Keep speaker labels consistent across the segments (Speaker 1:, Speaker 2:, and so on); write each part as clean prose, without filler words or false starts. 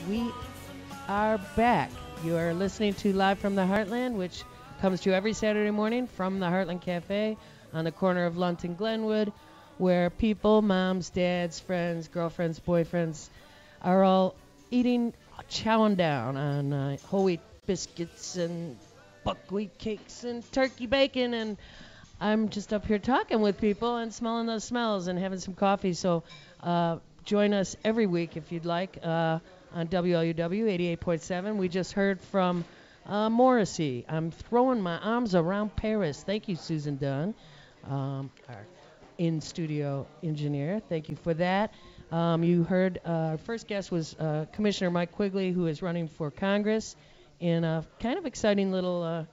Speaker 1: We are back. You are listening to Live from the Heartland, which comes to you every Saturday morning from the Heartland Cafe on the corner of Lunt and Glenwood, where people, moms, dads, friends, girlfriends, boyfriends, are all chowing down on whole wheat biscuits and buckwheat cakes and turkey bacon, and I'm just up here talking with people and smelling those smells and having some coffee. So join us every week if you'd like on WLUW 88.7. We just heard from Morrissey. I'm throwing my arms around Paris. Thank you, Susan Dunn, our in-studio engineer. Thank you for that. You heard our first guest was Commissioner Mike Quigley, who is running for Congress in a kind of exciting little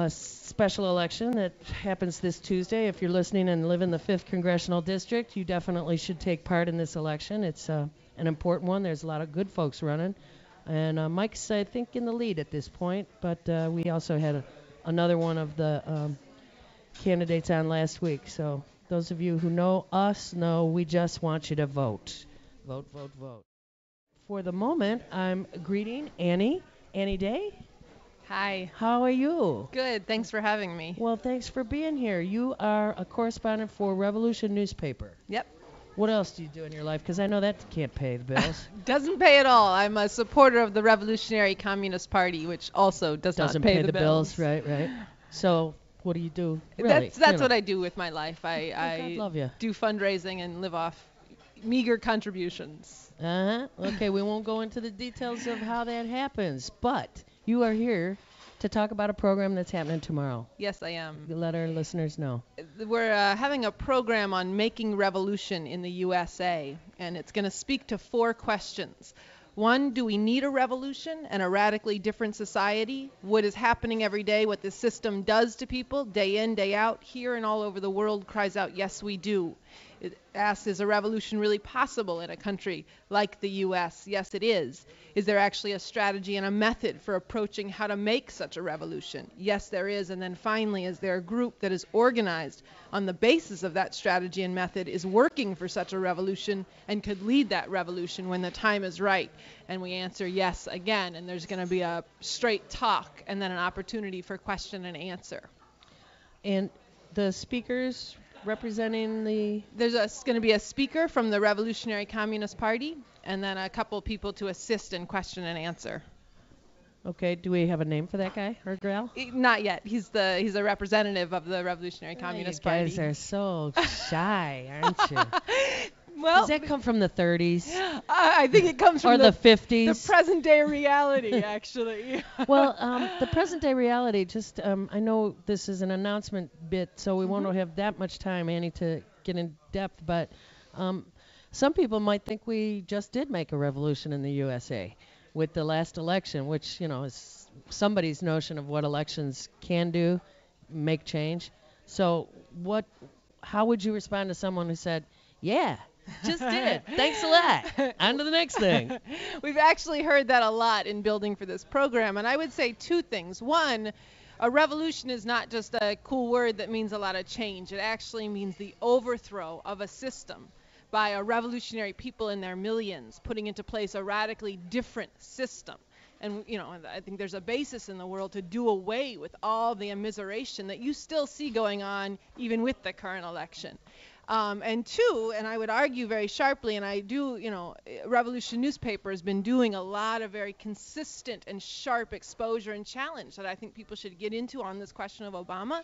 Speaker 1: special election that happens this Tuesday. If you're listening and live in the 5th Congressional District, you definitely should take part in this election. It's an important one. There's a lot of good folks running. And Mike's, I think, in the lead at this point. But we also had another one of the candidates on last week. So those of you who know us know we just want you to vote. Vote, vote, vote. For the moment, I'm greeting Annie Day.
Speaker 2: Hi.
Speaker 1: How are you?
Speaker 2: Good. Thanks for having me.
Speaker 1: Well, thanks for being here. You are a correspondent for Revolution newspaper.
Speaker 2: Yep.
Speaker 1: What else do you do in your life? Because I know that can't pay the bills.
Speaker 2: Doesn't pay at all. I'm a supporter of the Revolutionary Communist Party, which also doesn't pay the bills.
Speaker 1: Right. So what do you do? Really?
Speaker 2: That's what I do with my life. I
Speaker 1: love you.
Speaker 2: do fundraising and live off meager contributions.
Speaker 1: Okay, we won't go into the details of how that happens, but you are here to talk about a program that's happening tomorrow.
Speaker 2: Yes, I am.
Speaker 1: Let our listeners know.
Speaker 2: We're having a program on making revolution in the USA, and it's going to speak to 4 questions. 1, do we need a revolution and a radically different society? What is happening every day, what the system does to people, day in, day out, here and all over the world, cries out, yes, we do. It asks, is a revolution really possible in a country like the U.S.? Yes, it is. Is there actually a strategy and a method for approaching how to make such a revolution? Yes, there is. And then finally, is there a group that is organized on the basis of that strategy and method, is working for such a revolution and could lead that revolution when the time is right? And we answer yes again, and there's going to be a straight talk and then an opportunity for question and answer.
Speaker 1: And the speakers representing
Speaker 2: There's going to be a speaker from the Revolutionary Communist Party, and then a couple people to assist in question and answer.
Speaker 1: Okay, do we have a name for that guy or gal?
Speaker 2: Not yet. He's a representative of the Revolutionary Communist Party.
Speaker 1: You guys are so shy, aren't you?
Speaker 2: Well,
Speaker 1: does that come from the 30s?
Speaker 2: I think it comes from
Speaker 1: or the 50s?
Speaker 2: The present day reality, actually.
Speaker 1: Well, the present day reality, just I know this is an announcement bit, so we won't have that much time, Annie, to get in depth, but some people might think we just did make a revolution in the USA with the last election, which, is somebody's notion of what elections can do, make change. So how would you respond to someone who said, yeah, just did it. Thanks a lot. On to the next thing.
Speaker 2: We've actually heard that a lot in building for this program, and I would say 2 things. 1, a revolution is not just a cool word that means a lot of change. It actually means the overthrow of a system by a revolutionary people in their millions, putting into place a radically different system. And, I think there's a basis in the world to do away with all the immiseration that you still see going on even with the current election. And 2, and I would argue very sharply, and I do, Revolution newspaper has been doing a lot of very consistent and sharp exposure and challenge that I think people should get into on this question of Obama.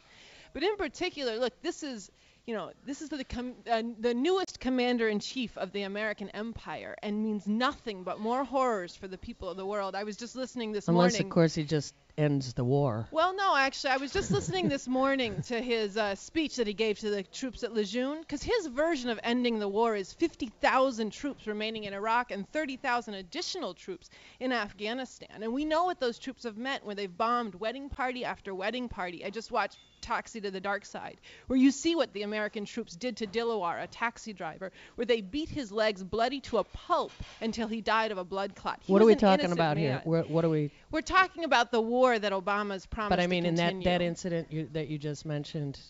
Speaker 2: But in particular, look, this is the newest commander-in-chief of the American empire and means nothing but more horrors for the people of the world. I was just listening this morning.
Speaker 1: Unless, of course, he just ends the war.
Speaker 2: Well, no, actually, I was just listening this morning to his speech that he gave to the troops at Lejeune, because his version of ending the war is 50,000 troops remaining in Iraq and 30,000 additional troops in Afghanistan. And we know what those troops have meant when they've bombed wedding party after wedding party. I just watched Taxi to the Dark Side, where you see what the American troops did to Dilawar, a taxi driver, where they beat his legs bloody to a pulp until he died of a blood clot.
Speaker 1: What are we talking about here? What are we?
Speaker 2: We're talking about the war that Obama's promised to continue.
Speaker 1: But I mean, in that incident that you just mentioned,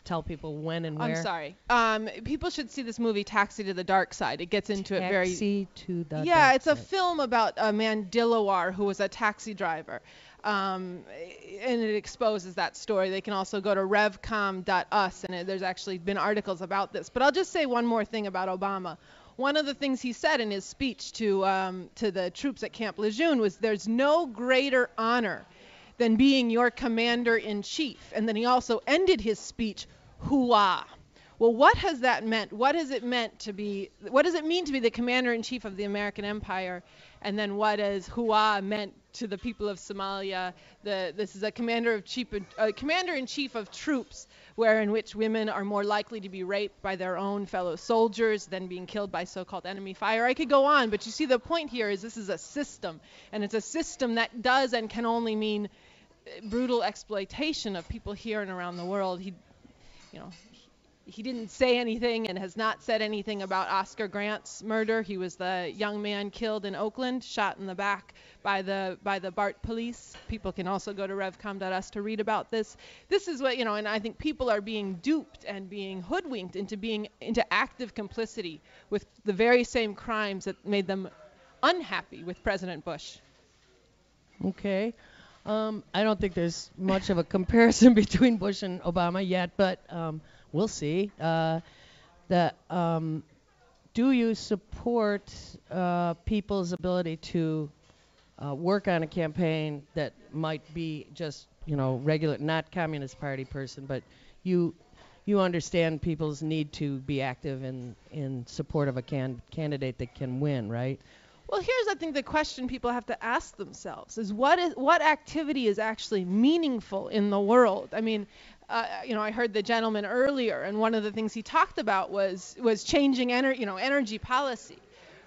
Speaker 1: tell people when and where.
Speaker 2: I'm sorry. People should see this movie, Taxi to the Dark Side. It gets into it very...
Speaker 1: Taxi to the
Speaker 2: Yeah,
Speaker 1: Dark
Speaker 2: it's a
Speaker 1: Side.
Speaker 2: film about a man, Dilawar, who was a taxi driver. And it exposes that story. They can also go to revcom.us, and there's actually been articles about this. But I'll just say one more thing about Obama. One of the things he said in his speech to the troops at Camp Lejeune was, "There's no greater honor than being your commander-in-chief." And then he also ended his speech, "Hooah." Well, what has that meant? What does it mean to be the commander-in-chief of the American Empire? And then what has hooah meant to the people of Somalia? This is a commander-in-chief of troops, in which women are more likely to be raped by their own fellow soldiers than being killed by so-called enemy fire. I could go on, but you see the point here is this is a system, and it's a system that does and can only mean brutal exploitation of people here and around the world. He didn't say anything and has not said anything about Oscar Grant's murder. He was the young man killed in Oakland, shot in the back by the BART police. People can also go to revcom.us to read about this. This is what, and I think people are being duped and being hoodwinked into active complicity with the very same crimes that made them unhappy with President Bush.
Speaker 1: Okay. I don't think there's much of a comparison between Bush and Obama yet, but we'll see. Do you support people's ability to work on a campaign that might be just, regular, not Communist Party person, but you understand people's need to be active in support of a candidate that can win, right?
Speaker 2: Well, here's, I think, the question people have to ask themselves is what activity is actually meaningful in the world? I mean, I heard the gentleman earlier, and one of the things he talked about was changing energy policy,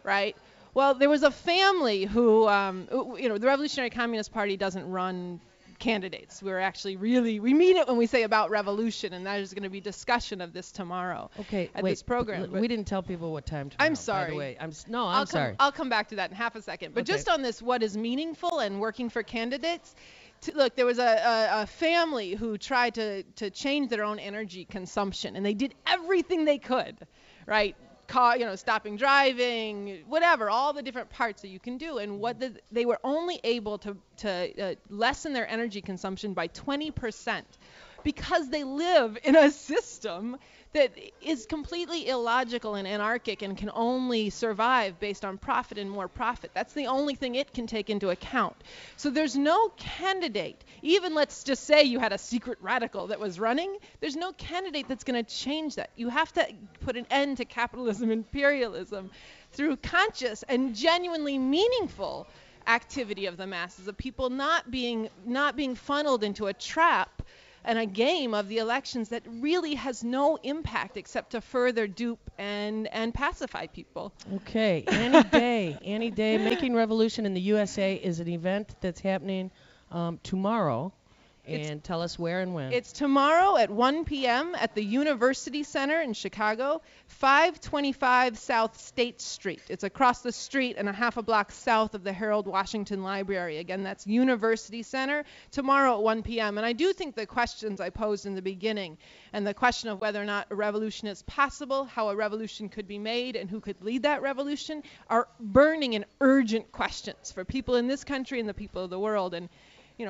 Speaker 2: right? Well, there was a family who, the Revolutionary Communist Party doesn't run candidates. We mean it when we say about revolution, and there's going to be discussion of this tomorrow at this program.
Speaker 1: We didn't tell people what time tomorrow.
Speaker 2: I'm sorry.
Speaker 1: By the way. I'm sorry.
Speaker 2: I'll come back to that in half a second. But just on this, what is meaningful and working for candidates, look, there was a family who tried to change their own energy consumption, and they did everything they could, right? Stopping driving, whatever, all the different parts that you can do. And they were only able to lessen their energy consumption by 20% because they live in a system that is completely illogical and anarchic and can only survive based on profit and more profit. That's the only thing it can take into account. So there's no candidate, even let's just say you had a secret radical that was running, there's no candidate that's going to change that. You have to put an end to capitalism, imperialism through conscious and genuinely meaningful activity of the masses, of people not being funneled into a trap and a game of the elections that really has no impact except to further dupe and pacify people.
Speaker 1: Okay, any day. Making Revolution in the USA is an event that's happening tomorrow. And tell us where and when.
Speaker 2: It's tomorrow at 1 p.m. at the University Center in Chicago, 525 South State Street. It's across the street and a half a block south of the Harold Washington Library. Again, that's University Center, tomorrow at 1 p.m. And I do think the questions I posed in the beginning, and the question of whether or not a revolution is possible, how a revolution could be made, and who could lead that revolution, are burning and urgent questions for people in this country and the people of the world. And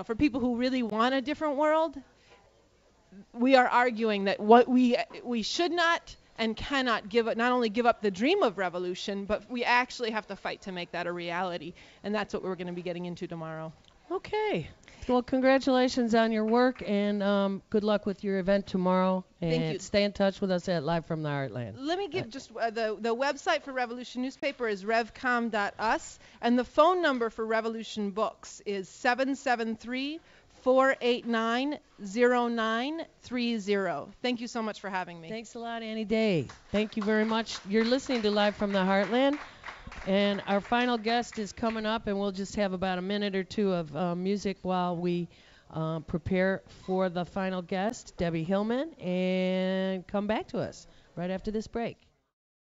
Speaker 2: for people who really want a different world, we are arguing that what we should not and cannot not only give up the dream of revolution, but we actually have to fight to make that a reality. And that's what we're going to be getting into tomorrow.
Speaker 1: Okay. Well, congratulations on your work, and good luck with your event tomorrow. And
Speaker 2: Thank you.
Speaker 1: Stay in touch with us at Live from the Heartland.
Speaker 2: Let me give just the website for Revolution newspaper is revcom.us, and the phone number for Revolution Books is 773-489-0930. Thank you so much for having me.
Speaker 1: Thanks a lot, Annie Day. Thank you very much. You're listening to Live from the Heartland. And our final guest is coming up, and we'll just have about a minute or two of music while we prepare for the final guest, Debbie Hillman, and come back to us right after this break.